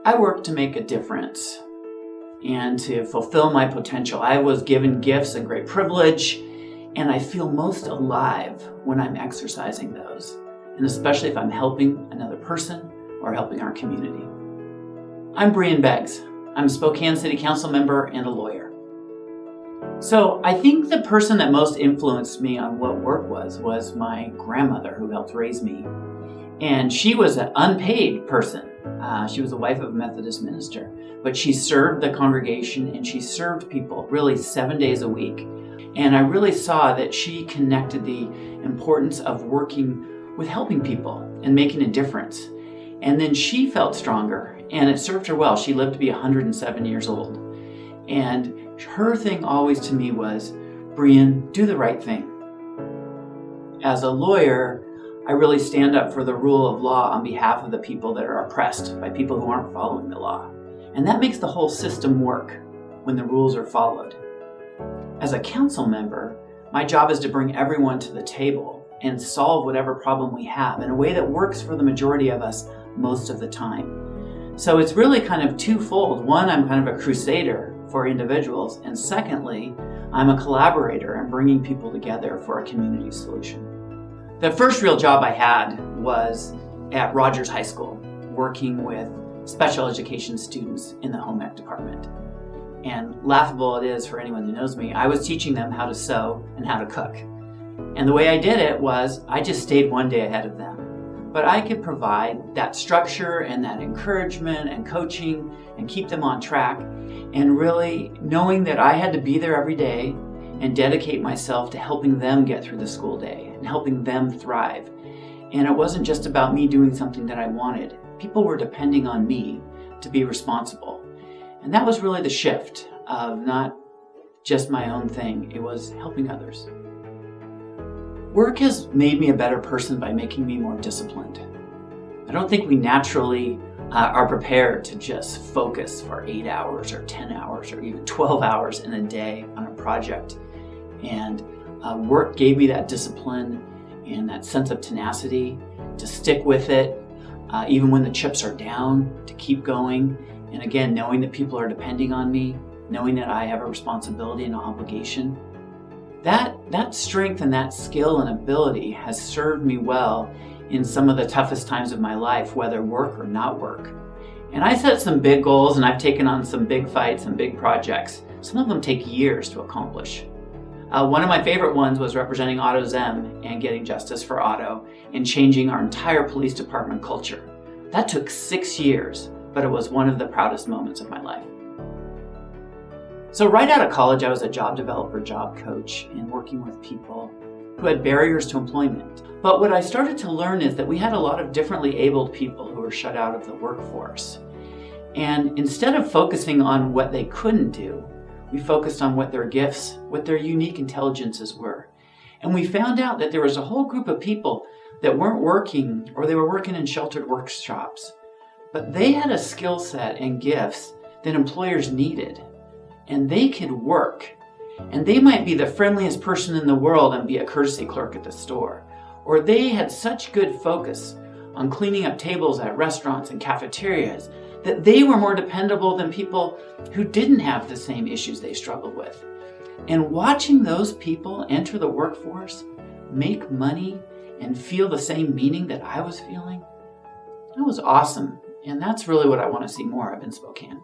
I work to make a difference and to fulfill my potential. I was given gifts and great privilege, and I feel most alive when I'm exercising those, and especially if I'm helping another person or helping our community. I'm Breean Beggs. I'm a Spokane City Council member and a lawyer. So I think the person that most influenced me on what work was my grandmother, who helped raise me. And she was an unpaid person. She was the wife of a Methodist minister, but she served the congregation and she served people really 7 days a week. And I really saw that she connected the importance of working with helping people and making a difference. And then she felt stronger, and it served her well. She lived to be 107 years old. And her thing always to me was, Breean, do the right thing. As a lawyer, I really stand up for the rule of law on behalf of the people that are oppressed by people who aren't following the law. And that makes the whole system work when the rules are followed. As a council member, my job is to bring everyone to the table and solve whatever problem we have in a way that works for the majority of us most of the time. So it's really kind of twofold. One, I'm kind of a crusader for individuals, and secondly, I'm a collaborator and bringing people together for a community solution. The first real job I had was at Rogers High School, working with special education students in the home ec department. And laughable it is for anyone who knows me, I was teaching them how to sew and how to cook. And the way I did it was I just stayed one day ahead of them. But I could provide that structure and that encouragement and coaching and keep them on track, and really knowing that I had to be there every day and dedicate myself to helping them get through the school day and helping them thrive. And it wasn't just about me doing something that I wanted. People were depending on me to be responsible. And that was really the shift of not just my own thing, it was helping others. Work has made me a better person by making me more disciplined. I don't think we naturally are prepared to just focus for 8 hours or 10 hours or even 12 hours in a day on a project. And work gave me that discipline and that sense of tenacity to stick with it, even when the chips are down, to keep going. And again, knowing that people are depending on me, knowing that I have a responsibility and an obligation. That strength and that skill and ability has served me well in some of the toughest times of my life, whether work or not work. And I set some big goals, and I've taken on some big fights and big projects. Some of them take years to accomplish. One of my favorite ones was representing AutoZem and getting justice for Otto and changing our entire police department culture. That took 6 years, but it was one of the proudest moments of my life. So right out of college, I was a job developer, job coach, and working with people who had barriers to employment. But what I started to learn is that we had a lot of differently abled people who were shut out of the workforce. And instead of focusing on what they couldn't do, we focused on what their gifts, what their unique intelligences were. And we found out that there was a whole group of people that weren't working, or they were working in sheltered workshops, but they had a skill set and gifts that employers needed. And they could work. And they might be the friendliest person in the world and be a courtesy clerk at the store. Or they had such good focus on cleaning up tables at restaurants and cafeterias that they were more dependable than people who didn't have the same issues they struggled with. And watching those people enter the workforce, make money, and feel the same meaning that I was feeling, that was awesome. And that's really what I want to see more of in Spokane.